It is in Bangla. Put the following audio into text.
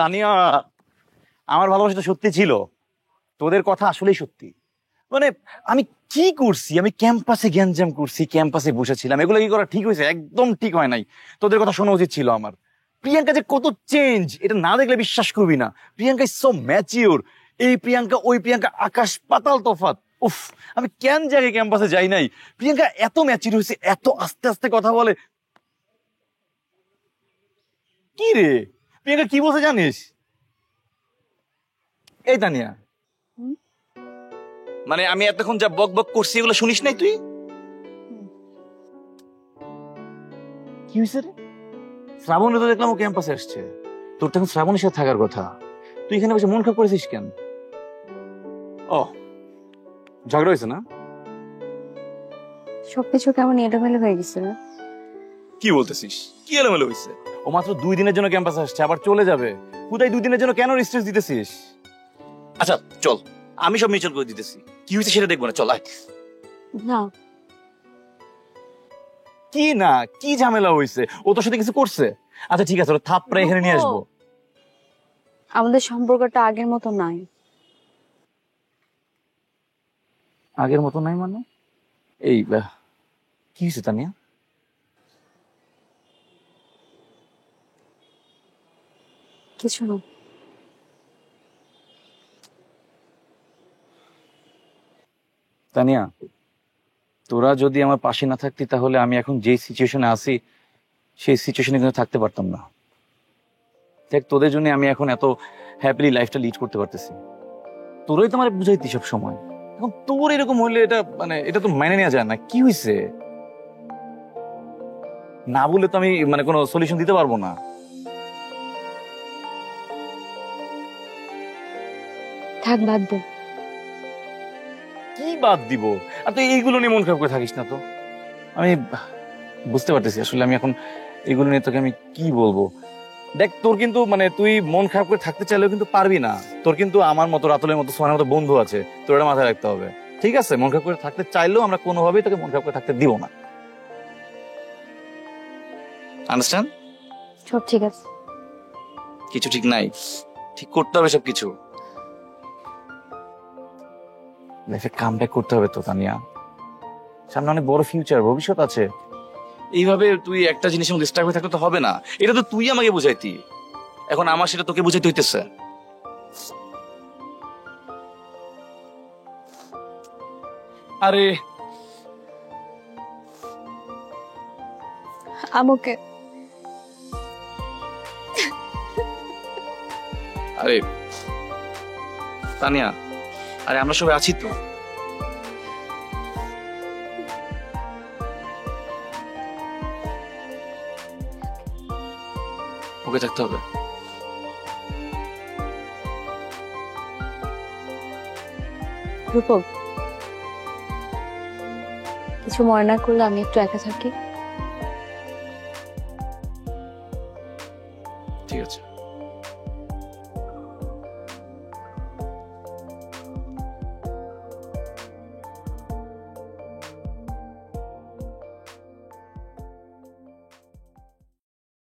তানিয়া, আমার ভালোবাসা তো সত্যি ছিল, তোদের কথা আসলেই সত্যি। মানে আমি কি করছি, আমি ক্যাম্পাসে গ্যাঞ্জাম করছি, ক্যাম্পাসে বসেছিলাম, এগুলো কি করা ঠিক হয়েছে? একদম ঠিক হয় নাই। তোদের কথা শোনা উচিত ছিল আমার। প্রিয়াঙ্কা যে কত চেঞ্জ, এটা না দেখলে বিশ্বাস করবি না। Priyanka is so mature. এই প্রিয়াঙ্কা ওই প্রিয়াঙ্কা, আকাশ পাতাল তফাৎ। উফ, আমি কেন জায়গায় ক্যাম্পাসে যাই নাই। প্রিয়াঙ্কা এত ম্যাচিওর হয়েছে, এত আস্তে আস্তে কথা বলে। কি রে প্রিয়াঙ্কা কি বলছে জানিস? এই তানিয়া, মানে আমি এতক্ষণ যা বক বক করছি এগুলো শুনিস নাই তুই? কি হয়েছে রে? শ্রাবণে তো দেখলাম ও ক্যাম্পাসে আসছে, তোর তখন শ্রাবণের সাথে থাকার কথা, তুই এখানে বসে মন খারাপ করেছিস কেন? ও, ঝগড়া হয়েছে না? সবকিছু কেমন এলোমেলো হয়ে গেছে না? কি বলতেছিস? কি এলোমেলো হয়েছে? ও মাত্র 2 দিনের জন্য ক্যাম্পাসে আসছে, আবার চলে যাবে। কোথায় 2 দিনের জন্য কেন রিস্ট্রেস দিতেছিস? আচ্ছা চল, আমি সব মিউচুয়াল করে দিতেছি, কি হয়েছে সেটা দেখবো না, চল আয়। না। কি না, কি ঝামেলা হয়েছে? ও তোর সাথে কিছু করছে? আচ্ছা ঠিক আছে, ওর থাপড়া এখানে নিয়ে আসবো। আমাদের সম্পর্কটা আগের মতো নাই। আগের মতো নাই মানে? এই কি হয়েছে তানিয়া? কিছু না। তানিয়া, তোরা যদি আমার পাশে না থাকতি তাহলে আমি এখন যে সিচুয়েশনে আছি সেই সিচুয়েশনে কিন্তু থাকতে পারতাম না। দেখ, তোদের জন্য আমি এখন এত হ্যাপিলি লাইফটা লিড করতে পারতেছি। তোরাই তো আমার বুঝাইতি সব সময়, এখন তোর এরকম হইলে এটা মানে এটা তো মেনে নেওয়া যায় না। কি হয়েছে? না বলে তো আমি মানে কোনো সলিউশন দিতে পারবো না। থাক, বাদ দে। কি বাদ দিব? আর তুই এইগুলো নিয়ে মন খারাপ করে থাকিস না তো। আমি বুঝতে পারতেছি আসলে আমি এখন এগুলো নিয়ে তোকে আমি কি বলবো। দেখ, তোর কিন্তু মানে তুই মন খারাপ করে থাকতে চাইলেও কিন্তু পারবি না। তোর কিন্তু আমার মতো, রাতুলের মতো, সোহানের মতো বন্ধু আছে, তোর এটা মাথায় রাখতে হবে। ঠিক আছে? মন খারাপ করে থাকতে চাইলেও আমরা কোনোভাবেই তোকে মন খারাপ করে থাকতে দিব না। আন্ডারস্ট্যান্ড? সব ঠিক আছে। কিছু ঠিক নাই, ঠিক করতে হবে সবকিছু। লাইফে কামব্যাক করতে হবে তো তানিয়া, সামনে অনেক বড় ফিউচার, ভবিষ্যৎ আছে। এইভাবে তুই একটা জিনিসের মধ্যে স্টাক হয়ে থাকলে তো হবে না। এটা তো তুই আমাকে বুঝাইতি, এখন আমার সেটা তোকে বুঝাইতে হইতেছে। আরে আমাকে আরে তানিয়া, আরে আমরা সবাই আছি তো। ওকে থাকতে হবে। রূপক, কিছু মনে না করলে আমি একটু একা থাকি।